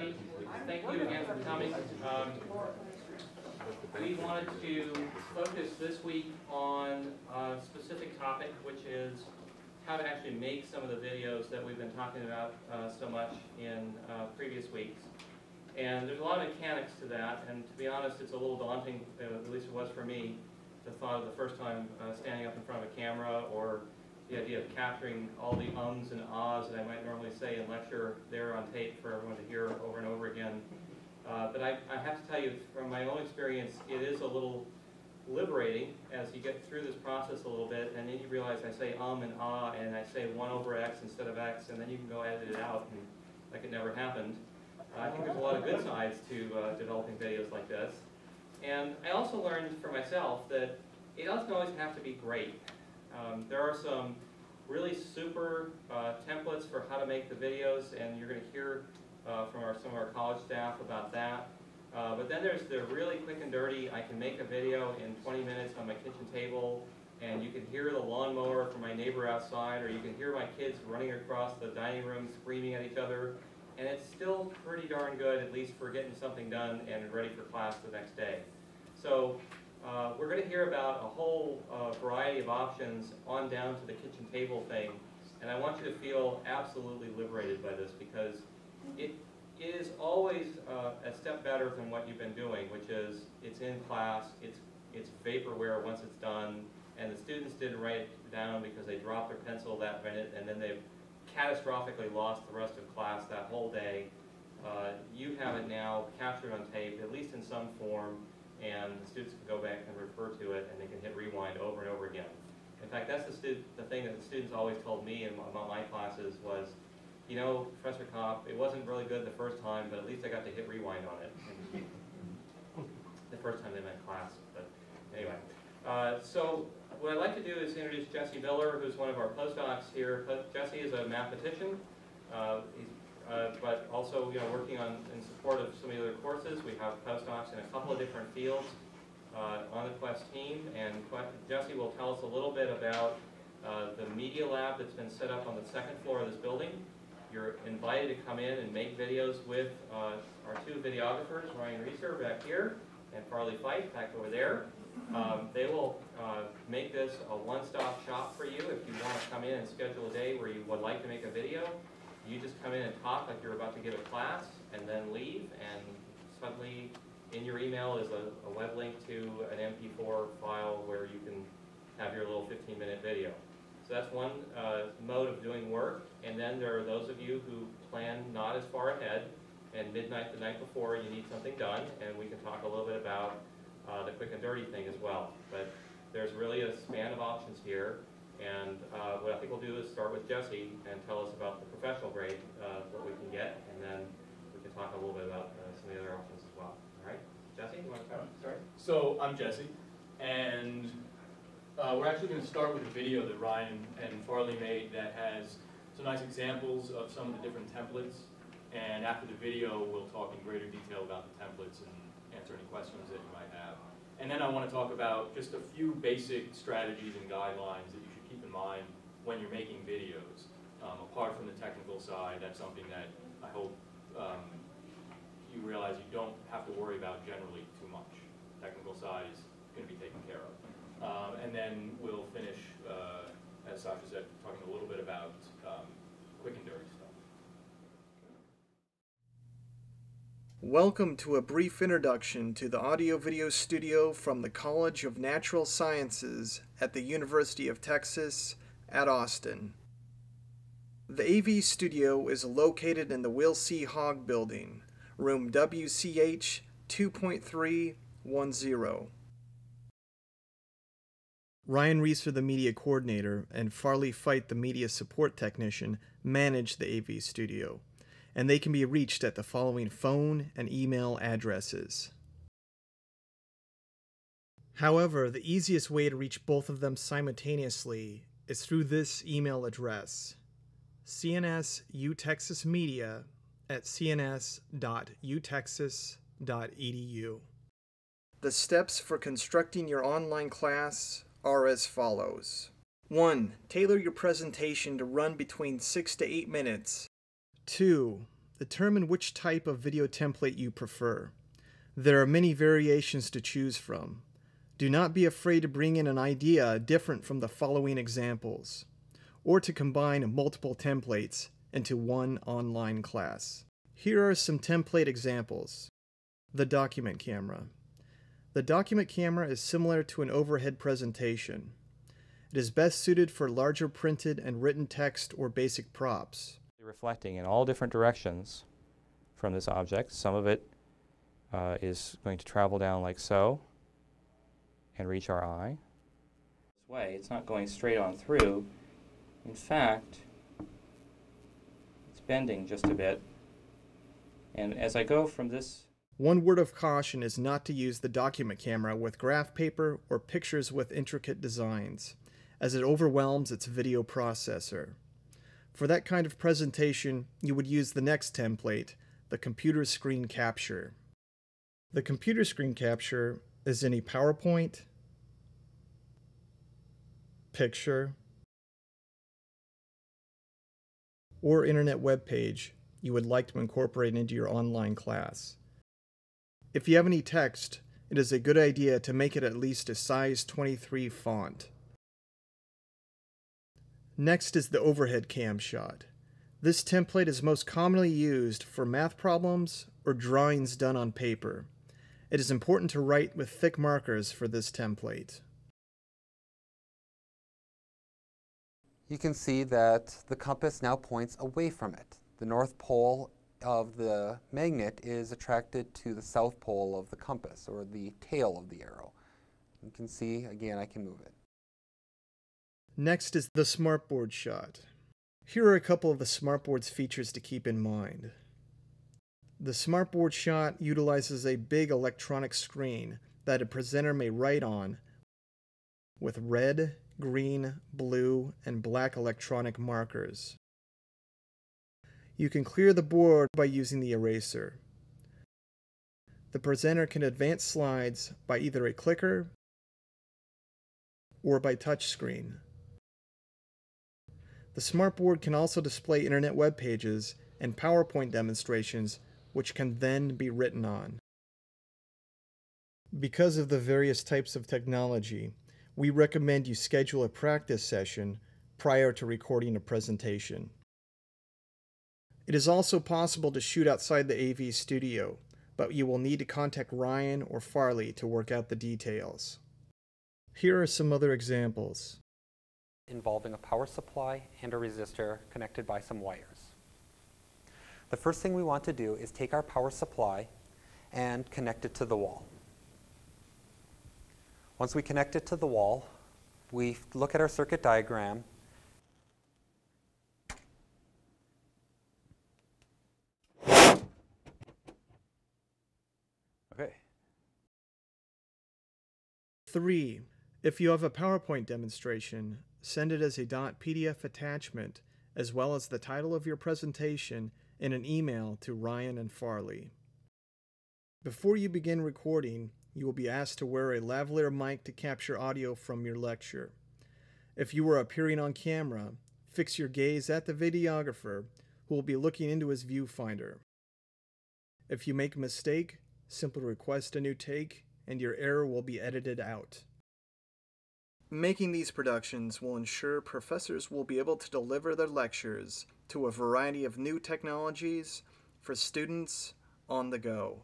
everybody. Thank you again for coming. We wanted to focus this week on a specific topic, which is how to actually make some of the videos that we've been talking about so much in previous weeks. And there's a lot of mechanics to that, and to be honest, it's a little daunting, at least it was for me, the thought of the first time standing up in front of a camera, or the idea of capturing all the ums and ahs that I might normally say in lecture there on tape for everyone to hear over and over again. But I have to tell you, from my own experience, it is a little liberating as you get through this process a little bit, and then you realize I say and ah, and I say 1 over x instead of x, and then you can go edit it out and like it never happened. I think there's a lot of good sides to developing videos like this. And I also learned for myself that it doesn't always have to be great. There are some really super templates for how to make the videos, and you're going to hear from some of our college staff about that. But then there's the really quick and dirty, I can make a video in 20 minutes on my kitchen table, and you can hear the lawnmower from my neighbor outside, or you can hear my kids running across the dining room screaming at each other. And it's still pretty darn good, at least for getting something done and ready for class the next day. So we're going to hear about a whole variety of options on down to the kitchen table thing. And I want you to feel absolutely liberated by this, because it is always a step better than what you've been doing, which is it's in class, it's vaporware once it's done, and the students didn't write it down because they dropped their pencil that minute, and then they've catastrophically lost the rest of class that whole day. You have it now captured on tape, at least in some form, and the students can go back and refer to it, and they can hit rewind over and over again. In fact, that's the thing that the students always told me in my classes was, you know, Professor Kopp, it wasn't really good the first time, but at least I got to hit rewind on it. The first time they met class, but anyway. So what I'd like to do is introduce Jesse Miller, who's one of our postdocs here. Jesse is a mathematician, but also working in support of some of the other courses. We have postdocs in a couple of different fields on the Quest team, and Jesse will tell us a little bit about the media lab that's been set up on the second floor of this building. You're invited to come in and make videos with our two videographers, Ryan Reeser back here and Farley Fife back over there. They will make this a one-stop shop for you. If you want to come in and schedule a day where you would like to make a video, you just come in and talk like you're about to give a class, and then leave, and suddenly in your email is a web link to an MP4 file where you can have your little 15-minute video. So that's one mode of doing work. And then there are those of you who plan not as far ahead, and midnight the night before you need something done, and we can talk a little bit about the quick and dirty thing as well. But there's really a span of options here, and what I think we'll do is start with Jesse and tell us about the professional grade, what we can get, and then we can talk a little bit about some of the other options as well. All right, Jesse, you want to start? So I'm Jesse, and we're actually going to start with a video that Ryan and Farley made that has some nice examples of some of the different templates, and after the video we'll talk in greater detail about the templates and answer any questions that you might have. And then I want to talk about just a few basic strategies and guidelines that you should keep in mind when you're making videos. Apart from the technical side, that's something that I hope you realize you don't have to worry about generally too much. Technical side is going to be taken care of. And then we'll finish, as Sasha said, talking a little bit about quick and dirty stuff. Welcome to a brief introduction to the audio-video studio from the College of Natural Sciences at the University of Texas at Austin. The AV studio is located in the Will C. Hogg building, room WCH 2.310. Ryan Reeser, the media coordinator, and Farley Fight, the media support technician, manage the AV studio, and they can be reached at the following phone and email addresses. However, the easiest way to reach both of them simultaneously is through this email address, cnsusmedia@cns.utexas.edu. The steps for constructing your online class are as follows. 1. Tailor your presentation to run between 6 to 8 minutes. 2. determine which type of video template you prefer. There are many variations to choose from. Do not be afraid to bring in an idea different from the following examples, or to combine multiple templates into one online class. Here are some template examples. The document camera. The document camera is similar to an overhead presentation. It is best suited for larger printed and written text or basic props. Reflecting in all different directions from this object. Some of it is going to travel down like so and reach our eye. This way, it's not going straight on through. In fact, it's bending just a bit. And as I go from this... One word of caution is not to use the document camera with graph paper or pictures with intricate designs, as it overwhelms its video processor. For that kind of presentation, you would use the next template, the computer screen capture. The computer screen capture is any PowerPoint, picture, or internet web page you would like to incorporate into your online class. If you have any text, it is a good idea to make it at least a size 23 font. Next is the overhead cam shot. This template is most commonly used for math problems or drawings done on paper. It is important to write with thick markers for this template. You can see that the compass now points away from it. The north pole of the magnet is attracted to the south pole of the compass, or the tail of the arrow. You can see, again, I can move it. Next is the smartboard shot. Here are a couple of the smartboard's features to keep in mind. The smartboard shot utilizes a big electronic screen that a presenter may write on with red, green, blue, and black electronic markers. You can clear the board by using the eraser. The presenter can advance slides by either a clicker or by touchscreen. The smartboard can also display internet web pages and PowerPoint demonstrations, which can then be written on. Because of the various types of technology, we recommend you schedule a practice session prior to recording a presentation. It is also possible to shoot outside the AV studio, but you will need to contact Ryan or Farley to work out the details. Here are some other examples. Involving a power supply and a resistor connected by some wires. The first thing we want to do is take our power supply and connect it to the wall. Once we connect it to the wall, we look at our circuit diagram. Okay. 3. If you have a PowerPoint demonstration, send it as a .pdf attachment as well as the title of your presentation in an email to Ryan and Farley. Before you begin recording, you will be asked to wear a lavalier mic to capture audio from your lecture. If you are appearing on camera, fix your gaze at the videographer who will be looking into his viewfinder. If you make a mistake, simply request a new take and your error will be edited out. Making these productions will ensure professors will be able to deliver their lectures to a variety of new technologies for students on the go.